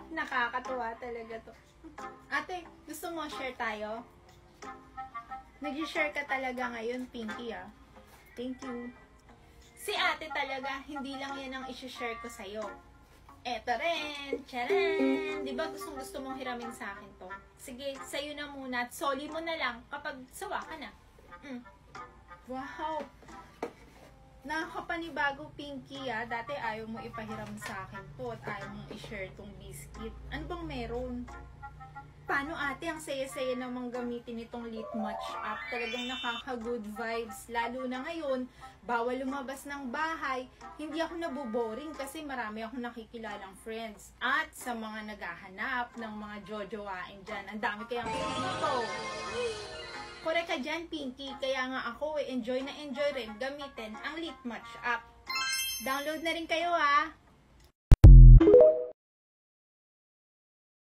Nakakatuwa talaga to. Ate, gusto mo share tayo? Nag-share ka talaga ngayon, Pinky, ah. Thank you. Si ate talaga, hindi lang yan ang isi-share ko sa'yo. Eto rin, charan! Di ba gusto mong hiramin sa akin to? Sige, sa'yo na muna at soli mo na lang kapag sawa ka na. Wow! Nakakapanibago, Pinky, ah. Dati ayaw mo ipahiram sa akin to at ayaw mong i-share tong biscuit. Ano bang meron? Paano, ate? Ang saya-saya namang gamitin itong Lit Match app. Talagang nakaka-good vibes. Lalo na ngayon, bawal lumabas ng bahay. Hindi ako naboboring kasi marami akong nakikilalang friends. At sa mga naghahanap ng mga jojowain dyan, ang dami kayang dito. Correct ka dyan, Pinky. Kaya nga ako, enjoy na enjoy rin gamitin ang Lit Match app. Download na rin kayo, ha?